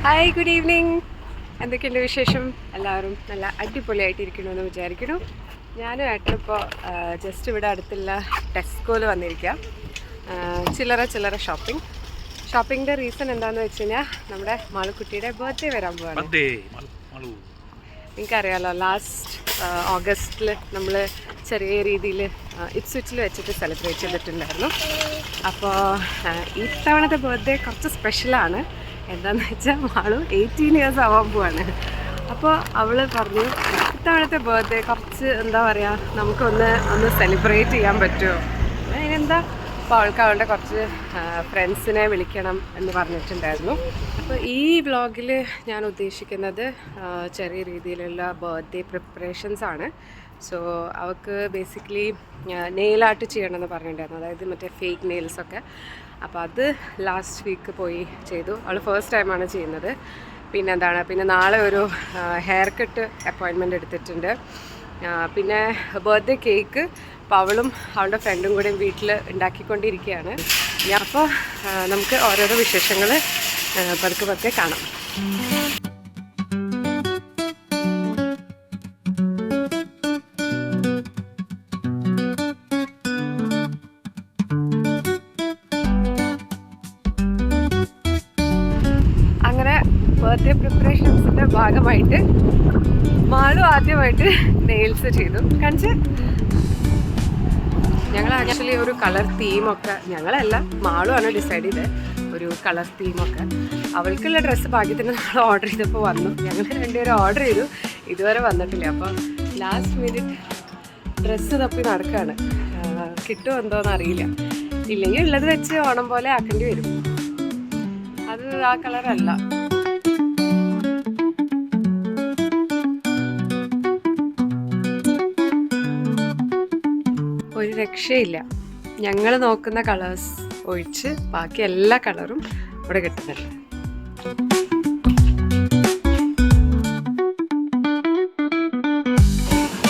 Hi, good evening. എന്തൊക്കെയുണ്ട് വിശേഷം? എല്ലാവരും നല്ല അടിപൊളിയായിട്ടിരിക്കണമെന്ന് വിചാരിക്കുന്നു. ഞാനും ഏട്ടനിപ്പോൾ ജസ്റ്റ് ഇവിടെ അടുത്തുള്ള ടെസ്കോയിൽ വന്നിരിക്കുക. ചില്ലറ ഷോപ്പിങ്ങിൻ്റെ റീസൺ എന്താണെന്ന് വെച്ച് കഴിഞ്ഞാൽ നമ്മുടെ മാളുക്കുട്ടിയുടെ ബർത്ത്ഡേ വരാൻ പോവാണ്. നിങ്ങൾക്കറിയാമല്ലോ, ലാസ്റ്റ് ഓഗസ്റ്റിൽ നമ്മൾ ചെറിയ രീതിയിൽ ഇപ്സ്വിച്ചിൽ വെച്ചിട്ട് സെലിബ്രേറ്റ് ചെയ്തിട്ടുണ്ടായിരുന്നു. അപ്പോൾ ഇത്തവണത്തെ ബർത്ത്ഡേ കുറച്ച് സ്പെഷ്യലാണ്. എന്താണെന്ന് വെച്ചാൽ മാളു 18 ഇയേഴ്സ് ആവാൻ പോവാണ്. അപ്പോൾ അവൾ പറഞ്ഞു, ഇത്തവണത്തെ ബർത്ത്ഡേ കുറച്ച് എന്താ പറയുക, നമുക്കൊന്ന് സെലിബ്രേറ്റ് ചെയ്യാൻ പറ്റുമോ? അതിനെന്താ, അപ്പോൾ അവളുടെ കുറച്ച് ഫ്രണ്ട്സിനെ വിളിക്കണം എന്ന് പറഞ്ഞിട്ടുണ്ടായിരുന്നു. അപ്പോൾ ഈ വ്ളോഗിൽ ഞാൻ ഉദ്ദേശിക്കുന്നത് ചെറിയ രീതിയിലുള്ള ബർത്ത്ഡേ പ്രിപ്പറേഷൻസ് ആണ്. സോ അവൾക്ക് ബേസിക്കലി നെയിൽ ആർട്ട് ചെയ്യണമെന്ന് പറഞ്ഞിട്ടുണ്ടായിരുന്നു, അതായത് മറ്റേ ഫേക്ക് നെയിൽസൊക്കെ. അപ്പോൾ അത് ലാസ്റ്റ് വീക്ക് പോയി ചെയ്തു. അവൾ ഫസ്റ്റ് ടൈമാണ് ചെയ്യുന്നത്. പിന്നെ നാളെ ഒരു ഹെയർ കട്ട് അപ്പോയിൻമെൻ്റ് എടുത്തിട്ടുണ്ട്. പിന്നെ ബർത്ത്ഡേ കേക്ക് അപ്പോൾ അവളും അവളുടെ ഫ്രണ്ടും കൂടി വീട്ടിൽ ഉണ്ടാക്കിക്കൊണ്ടിരിക്കുകയാണ്. അപ്പോൾ നമുക്ക് ഓരോരോ വിശേഷങ്ങൾ പതുക്കെ കാണാം. അങ്ങനെ ബർത്ത്ഡേ പ്രിപ്പറേഷൻസിൻ്റെ ഭാഗമായിട്ട് മാളു ആദ്യമായിട്ട് നെയിൽസ് ചെയ്തു. കാണിച്ച് ഞങ്ങൾ ആക്ച്വലി ഒരു കളർ തീമൊക്കെ, ഞങ്ങളല്ല മാളു ആണ് ഡിസൈഡ് ചെയ്തത്, ഒരു കളർ തീമൊക്കെ. അവൾക്കുള്ള ഡ്രസ്സ് ഭാഗ്യത്തിന് നമ്മൾ ഓർഡർ ചെയ്തപ്പോൾ വന്നു. ഞങ്ങൾ രണ്ടുപേരും ഓർഡർ ചെയ്തു, ഇതുവരെ വന്നിട്ടില്ല. അപ്പോൾ ലാസ്റ്റ് മിനിറ്റ് ഡ്രസ്സ് തപ്പി നടക്കുകയാണ്. കിട്ടുമോ എന്തോന്ന് അറിയില്ല. ഇല്ലെങ്കിൽ ഉള്ളത് വെച്ച് ഓണം പോലെ ആക്കേണ്ടി വരും. അത് ആ കളറല്ല. ഒരു രക്ഷയില്ല. ഞങ്ങൾ നോക്കുന്ന കളേഴ്സ് ഒഴിച്ച് ബാക്കി എല്ലാ കളറും ഇവിടെ കിട്ടുന്നുണ്ട്.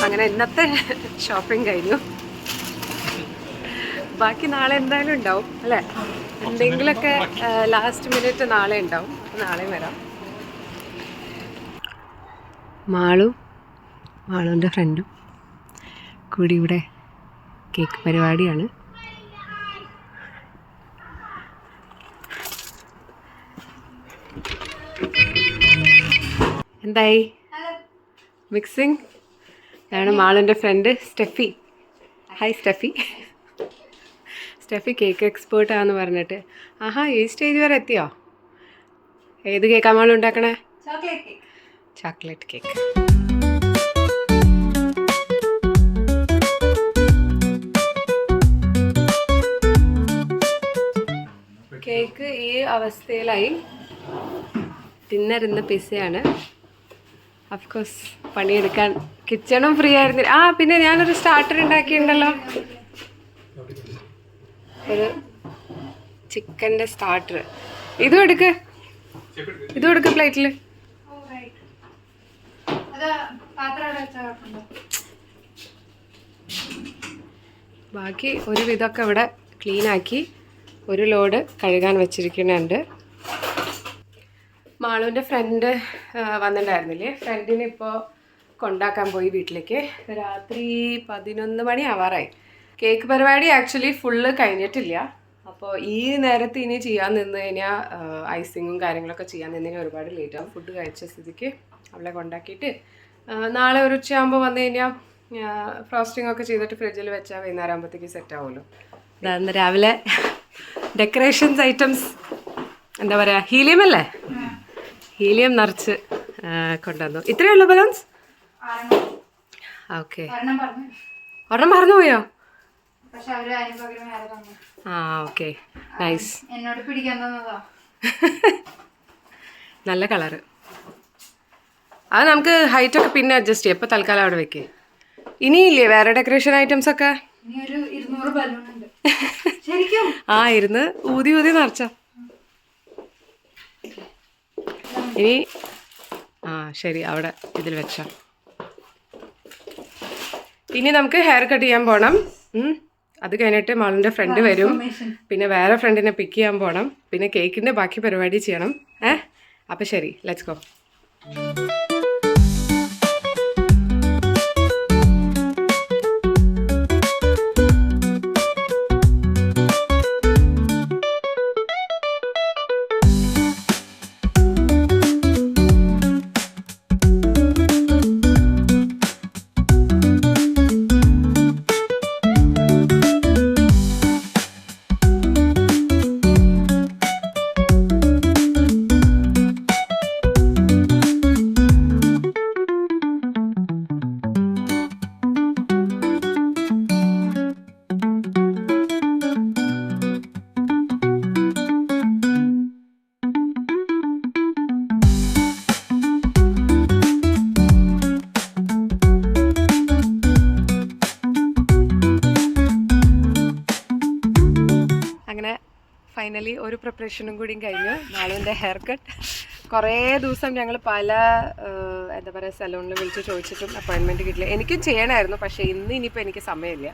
അങ്ങനെ ഇന്നത്തെ ഷോപ്പിംഗ് കഴിഞ്ഞു. ബാക്കി നാളെ എന്തായാലും ഉണ്ടാവും അല്ലേ? എന്തെങ്കിലുമൊക്കെ ലാസ്റ്റ് മിനിറ്റ് നാളെ ഉണ്ടാവും. നാളെയും വരാം. മാളുവിൻ്റെ ഫ്രണ്ടും കൂടി ഇവിടെ കേക്ക് പരിപാടിയാണ്. എന്തായി മിക്സിങ്? ഇതാണ് മാളുവിൻ്റെ friend Steffi. Hi Steffi. Steffi cake എക്സ്പേർട്ടാന്ന് പറഞ്ഞിട്ട്. ആഹാ, ഈ സ്റ്റേജ് വരെ എത്തിയോ? ഏത് കേക്കാ മാളു ഉണ്ടാക്കണേ? Chocolate cake. കേക്ക് ഈ അവസ്ഥയിലായി. ഡിന്നർ ഇന്ന് പിസയാണ്. അഫ്കോഴ്സ് പണിയെടുക്കാൻ കിച്ചണും ഫ്രീ ആയിരുന്നില്ല. പിന്നെ ഞാനൊരു സ്റ്റാർട്ടർ ഉണ്ടാക്കിയിട്ടുണ്ടല്ലോ, ഒരു ചിക്കൻ്റെ സ്റ്റാർട്ടർ. ഇതും എടുക്ക് പ്ലേറ്റിൽ. ബാക്കി ഒരു വിധമൊക്കെ ഇവിടെ ക്ലീനാക്കി ഒരു ലോഡ് കഴുകാൻ വെച്ചിരിക്കുന്നുണ്ട്. മാളുവിൻ്റെ ഫ്രണ്ട് വന്നിട്ടുണ്ടായിരുന്നില്ലേ? ഫ്രണ്ടിനെ ഇപ്പോൾ കൊണ്ടാക്കാൻ പോയി വീട്ടിലേക്ക്. രാത്രി 11 മണി ആവാറായി. കേക്ക് പരിപാടി ആക്ച്വലി ഫുള്ള് കഴിഞ്ഞിട്ടില്ല. അപ്പോൾ ഈ നേരത്ത് ഇനി ചെയ്യാൻ നിന്ന് കഴിഞ്ഞാൽ ഐസിങ്ങും കാര്യങ്ങളൊക്കെ ചെയ്യാൻ നിന്ന് കഴിഞ്ഞാൽ ഒരുപാട് ലേറ്റ് ആവും. ഫുഡ് കഴിച്ച സ്ഥിതിക്ക് അവളെ കൊണ്ടാക്കിയിട്ട് നാളെ ഒരു ഉച്ചയാകുമ്പോൾ വന്നു കഴിഞ്ഞാൽ ഫ്രോസ്റ്റിംഗ് ഒക്കെ ചെയ്തിട്ട് ഫ്രിഡ്ജിൽ വെച്ചാൽ വൈകുന്നേരം ആകുമ്പോഴത്തേക്ക് സെറ്റ് ആവുമല്ലോ. അതായിരുന്നു രാവിലെ ഡെക്കറേഷൻസ് ഐറ്റംസ്. എന്താ പറയുക, ഹീലിയം അല്ലേ? ഹീലിയം നിറച്ച് കൊണ്ടുവന്നു. ഇത്രയേ ഉള്ളൂ ബലൂൺസ്? ഓക്കെ. ഒരെണ്ണം മറന്നു പോയോ? Okay, nice. നല്ല കളറ്. അത് നമുക്ക് ഹൈറ്റൊക്കെ പിന്നെ അഡ്ജസ്റ്റ് ചെയ്യാം. ഇപ്പോൾ തൽക്കാലം അവിടെ വെക്കേ. ഇനിയില്ലേ വേറെ ഡെക്കറേഷൻ ഐറ്റംസ് ഒക്കെ? ഇരുന്ന് ഊതി നിറച്ച. ഇനി ശരി, അവിടെ ഇതിൽ വെച്ച. ഇനി നമുക്ക് ഹെയർ കട്ട് ചെയ്യാൻ പോകണം. അത് കഴിഞ്ഞിട്ട് മാളിൻ്റെ ഫ്രണ്ട് വരും. പിന്നെ വേറെ ഫ്രണ്ടിനെ പിക്ക് ചെയ്യാൻ പോകണം. പിന്നെ കേക്കിൻ്റെ ബാക്കി പരിപാടി ചെയ്യണം. അപ്പോൾ ശരി, ലെറ്റ്സ് ഗോ. അങ്ങനെ ഫൈനലി ഒരു പ്രിപ്പറേഷനും കൂടിയും കഴിഞ്ഞു. മാളുവിൻ്റെ ഹെയർ കട്ട് കുറേ ദിവസം ഞങ്ങൾ പല എന്താ പറയുക സലൂണിൽ വിളിച്ച് ചോദിച്ചിട്ടും അപ്പോയിൻമെൻറ്റ് കിട്ടില്ല. എനിക്കും ചെയ്യണമായിരുന്നു, പക്ഷേ ഇനിയിപ്പോൾ എനിക്ക് സമയമില്ല,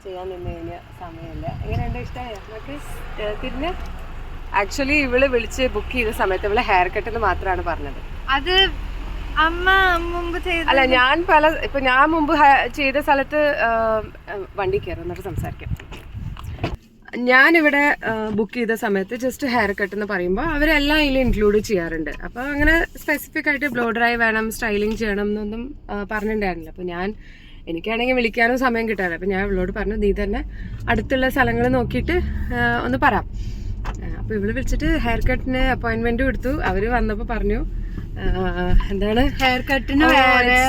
ചെയ്യാൻ നിന്ന് കഴിഞ്ഞാൽ സമയമില്ല. എങ്ങനെയുണ്ട്, ഇഷ്ടമായോ നമുക്ക് തിരിഞ്ഞ്? ആക്ച്വലി ഇവള് വിളിച്ച് ബുക്ക് ചെയ്ത സമയത്ത് ഇവള് ഹെയർ കട്ട് എന്ന് മാത്രമാണ് പറഞ്ഞത്. അത് അമ്മ മുമ്പ് അല്ല, ഞാൻ ഞാൻ മുമ്പ് ചെയ്ത സ്ഥലത്ത് വണ്ടി കയറും എന്നിട്ട് സംസാരിക്കാം. ഞാനിവിടെ ബുക്ക് ചെയ്ത സമയത്ത് ജസ്റ്റ് ഹെയർ കട്ട് എന്ന് പറയുമ്പോൾ അവരെല്ലാം ഇതിൽ ഇൻക്ലൂഡ് ചെയ്യാറുണ്ട്. അപ്പോൾ അങ്ങനെ സ്പെസിഫിക് ആയിട്ട് ബ്ലോ ഡ്രൈ വേണം, സ്റ്റൈലിങ് ചെയ്യണം എന്നൊന്നും പറഞ്ഞിട്ടുണ്ടായിരുന്നില്ല. അപ്പോൾ എനിക്കാണെങ്കിൽ വിളിക്കാനും സമയം കിട്ടാറില്ല. അപ്പോൾ ഞാൻ ഇവളോട് പറഞ്ഞു, നീ തന്നെ അടുത്തുള്ള സ്ഥലങ്ങൾ നോക്കിയിട്ട് ഒന്ന് പറയാം. അപ്പോൾ ഇവള് വിളിച്ചിട്ട് ഹെയർ കട്ടിന് അപ്പോയിൻമെൻറ്റും എടുത്തു. അവർ വന്നപ്പോൾ പറഞ്ഞു എന്താണ് ഹെയർ കട്ടിന് വേറെ,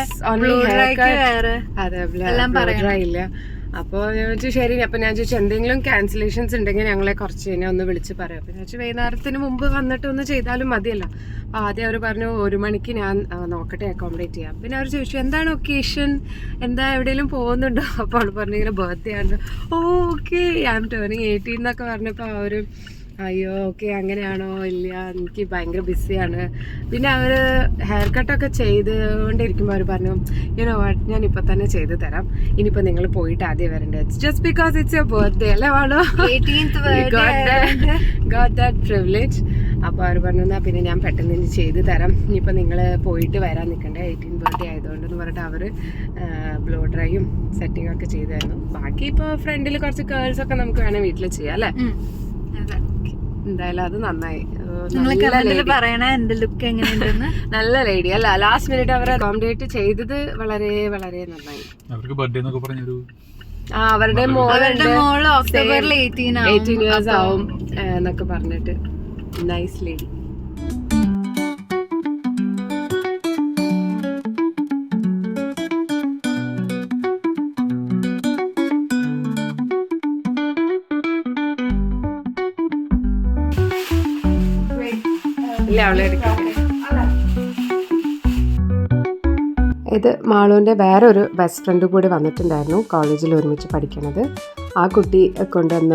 അതെ ഡ്രൈ ഇല്ല. അപ്പോൾ ഞാൻ ചോദിച്ചു ശരി. അപ്പോൾ ഞാൻ ചോദിച്ചു എന്തെങ്കിലും ക്യാൻസലേഷൻസ് ഉണ്ടെങ്കിൽ ഞങ്ങളെ കുറച്ച് കഴിഞ്ഞാൽ ഒന്ന് വിളിച്ച് പറയാം. അപ്പോൾ ഞാൻ ചോദിച്ചു വൈകുന്നേരത്തിന് മുമ്പ് വന്നിട്ട് ഒന്ന് ചെയ്താലും മതിയല്ലോ. അപ്പോൾ ആദ്യം അവർ പറഞ്ഞു 1 മണിക്ക് ഞാൻ നോക്കട്ടെ അക്കോമഡേറ്റ് ചെയ്യാം. പിന്നെ അവർ ചോദിച്ചു എന്താണ് ഒക്കേഷൻ, എന്താ എവിടെയെങ്കിലും പോകുന്നുണ്ടോ? അപ്പോൾ അവൾ പറഞ്ഞു ഇങ്ങനെ ബർത്ത്ഡേ ആണ്. ഓക്കെ ഐ ആം ടേണിങ് 18 എന്നൊക്കെ പറഞ്ഞപ്പോൾ അവർ അയ്യോ ഓക്കെ അങ്ങനെയാണോ, ഇല്ല എനിക്ക് ഭയങ്കര ബിസിയാണ്. പിന്നെ അവർ ഹെയർ കട്ടൊക്കെ ചെയ്തുകൊണ്ടിരിക്കുമ്പോൾ അവർ പറഞ്ഞു യുനോ വാട്ട്, ഞാൻ ഇപ്പം തന്നെ ചെയ്ത് തരാം, ഇനിയിപ്പോൾ നിങ്ങൾ പോയിട്ട് ആദ്യം വരേണ്ടത് just because it's your birthday അല്ലേ വാണോ, ഗോട്ട് ദാറ്റ് പ്രിവിലേജ്. അപ്പോൾ അവർ പറഞ്ഞു എന്നാൽ പിന്നെ ഞാൻ പെട്ടെന്ന് ഇനി ചെയ്ത് തരാം, ഇനിയിപ്പോൾ നിങ്ങൾ പോയിട്ട് വരാൻ നിൽക്കണ്ടേ 18 ബർത്ത്ഡേ ആയതുകൊണ്ടെന്ന് പറഞ്ഞിട്ട് അവർ ബ്ലോ ഡ്രൈയും സെറ്റിംഗ് ഒക്കെ ചെയ്തായിരുന്നു. ബാക്കി ഇപ്പോൾ ഫ്രണ്ടിൽ കുറച്ച് കേൾസ് ഒക്കെ നമുക്ക് വേണേൽ വീട്ടിൽ ചെയ്യാം അല്ലേ. എന്തായാലും അത് നന്നായി. നല്ല ലേഡി അല്ല, ലാസ്റ്റ് മിനിറ്റ് അവരെ അക്കോമഡേറ്റ് ചെയ്തത് വളരെ വളരെ നന്നായി. അവരുടെ മോളുടെ ഒക്ടോബറിൽ 18 ഇയേഴ്സ് ആവും എന്നൊക്കെ പറഞ്ഞിട്ട് നൈസ് ലേഡി. ഇത് മാളുവിൻ്റെ വേറൊരു ബെസ്റ്റ് ഫ്രണ്ട് കൂടി വന്നിട്ടുണ്ടായിരുന്നു, കോളേജിൽ ഒരുമിച്ച് പഠിക്കണത്. ആ കുട്ടി കൊണ്ടുവന്ന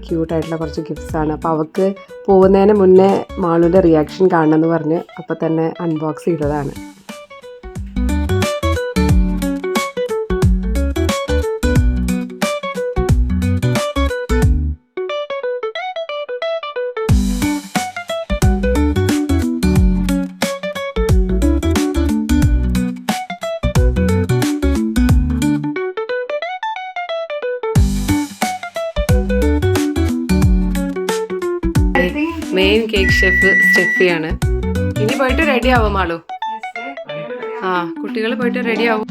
ക്യൂട്ടായിട്ടുള്ള കുറച്ച് ഗിഫ്റ്റ്സാണ്. അപ്പോൾ അവൾക്ക് പോകുന്നതിന് മുന്നേ മാളുവിൻ്റെ റിയാക്ഷൻ കാണണമെന്ന് പറഞ്ഞ് അപ്പോൾ തന്നെ അൺബോക്സ് ചെയ്തതാണ്. മെയിൻ കേക്ക് ഷെഫ് സ്റ്റെഫിയാണ്. ഇനി പോയിട്ട് റെഡി ആവും മാളു. കുട്ടികൾ പോയിട്ട് റെഡി ആവും.